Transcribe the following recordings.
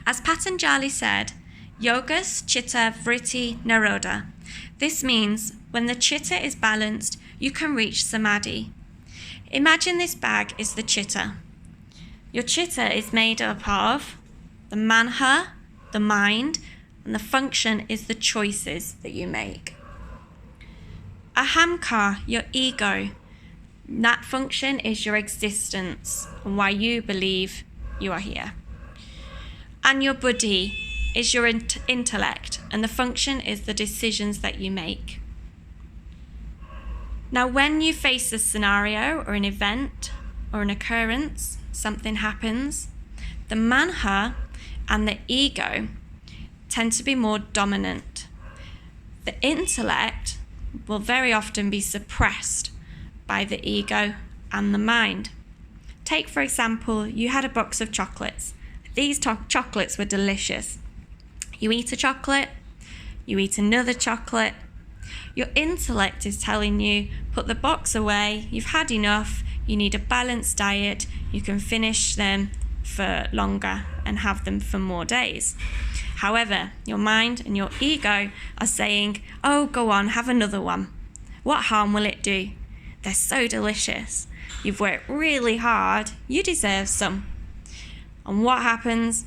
As Patanjali said, Yogas Chitta Vritti Naroda. This means when the Chitta is balanced, you can reach Samadhi. Imagine this bag is the Chitta. Your Chitta is made up of the manha, the mind, and the function is the choices that you make. Ahamkar, your ego. That function is your existence and why you believe you are here. And your buddhi is your intellect, and the function is the decisions that you make. Now, when you face a scenario or an event or an occurrence, something happens, the manha and the ego tend to be more dominant. The intellect will very often be suppressed by the ego and the mind. Take, for example, you had a box of chocolates. These chocolates were delicious. You eat a chocolate, you eat another chocolate. Your intellect is telling you, put the box away, you've had enough, you need a balanced diet, you can finish them for longer and have them for more days. However, your mind and your ego are saying, oh, go on, have another one. What harm will it do? They're so delicious. You've worked really hard, you deserve some. And what happens?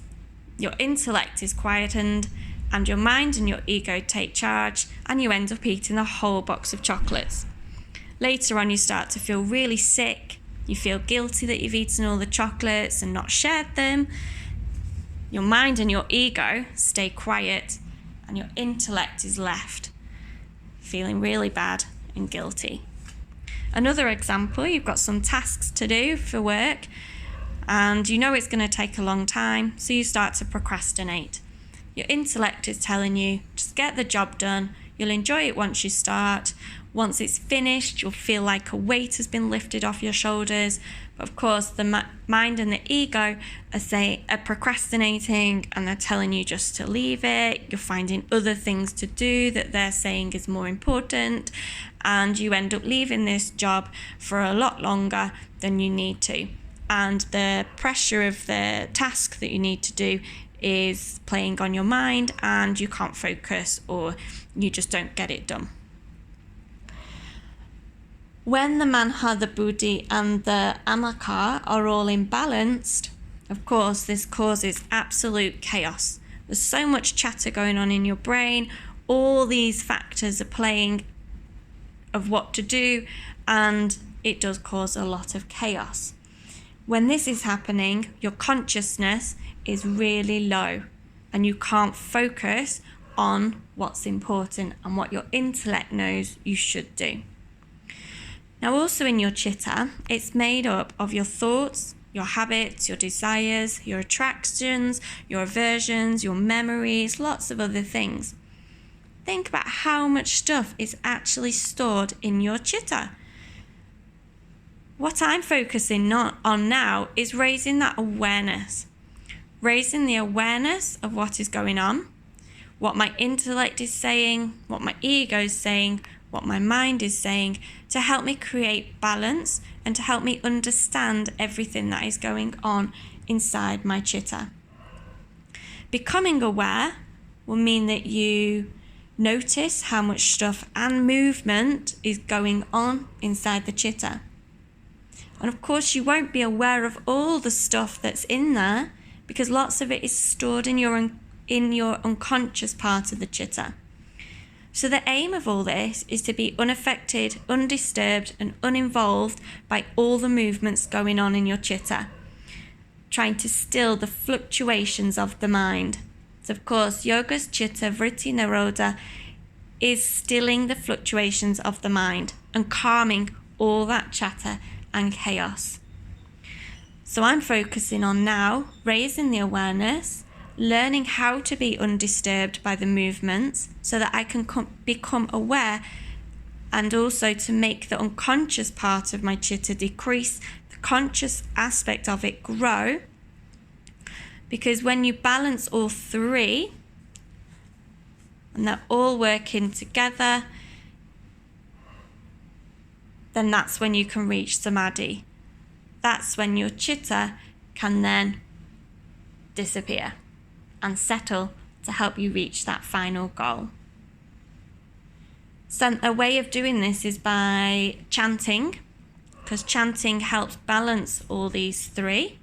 Your intellect is quietened and your mind and your ego take charge and you end up eating a whole box of chocolates. Later on, you start to feel really sick. You feel guilty that you've eaten all the chocolates and not shared them. Your mind and your ego stay quiet and your intellect is left feeling really bad and guilty. Another example, you've got some tasks to do for work and you know it's going to take a long time, so you start to procrastinate. Your intellect is telling you, just get the job done. You'll enjoy it once you start. Once it's finished, you'll feel like a weight has been lifted off your shoulders. But of course, the mind and the ego are procrastinating and they're telling you just to leave it. You're finding other things to do that they're saying is more important. And you end up leaving this job for a lot longer than you need to. And the pressure of the task that you need to do is playing on your mind and you can't focus or you just don't get it done. When the manha, the buddhi and the amakar are all imbalanced, of course this causes absolute chaos. There's so much chatter going on in your brain, all these factors are playing of what to do and it does cause a lot of chaos. When this is happening, your consciousness is really low and you can't focus on what's important and what your intellect knows you should do. Now also in your chitta, it's made up of your thoughts, your habits, your desires, your attractions, your aversions, your memories, lots of other things. Think about how much stuff is actually stored in your chitta. What I'm focusing on now is raising that awareness. Raising the awareness of what is going on, what my intellect is saying, what my ego is saying, what my mind is saying, to help me create balance and to help me understand everything that is going on inside my chitta. Becoming aware will mean that you notice how much stuff and movement is going on inside the chitta. And of course, you won't be aware of all the stuff that's in there because lots of it is stored in your unconscious part of the chitta. So the aim of all this is to be unaffected, undisturbed and uninvolved by all the movements going on in your chitta, trying to still the fluctuations of the mind. So of course, Yoga's Chitta Vritti Naroda is stilling the fluctuations of the mind and calming all that chatter and chaos. So I'm focusing on now raising the awareness, learning how to be undisturbed by the movements so that I can become aware and also to make the unconscious part of my chitta decrease, the conscious aspect of it grow. Because when you balance all three and they're all working together, then that's when you can reach samadhi. That's when your chitta can then disappear. and settle to help you reach that final goal. So a way of doing this is by chanting, because chanting helps balance all these three.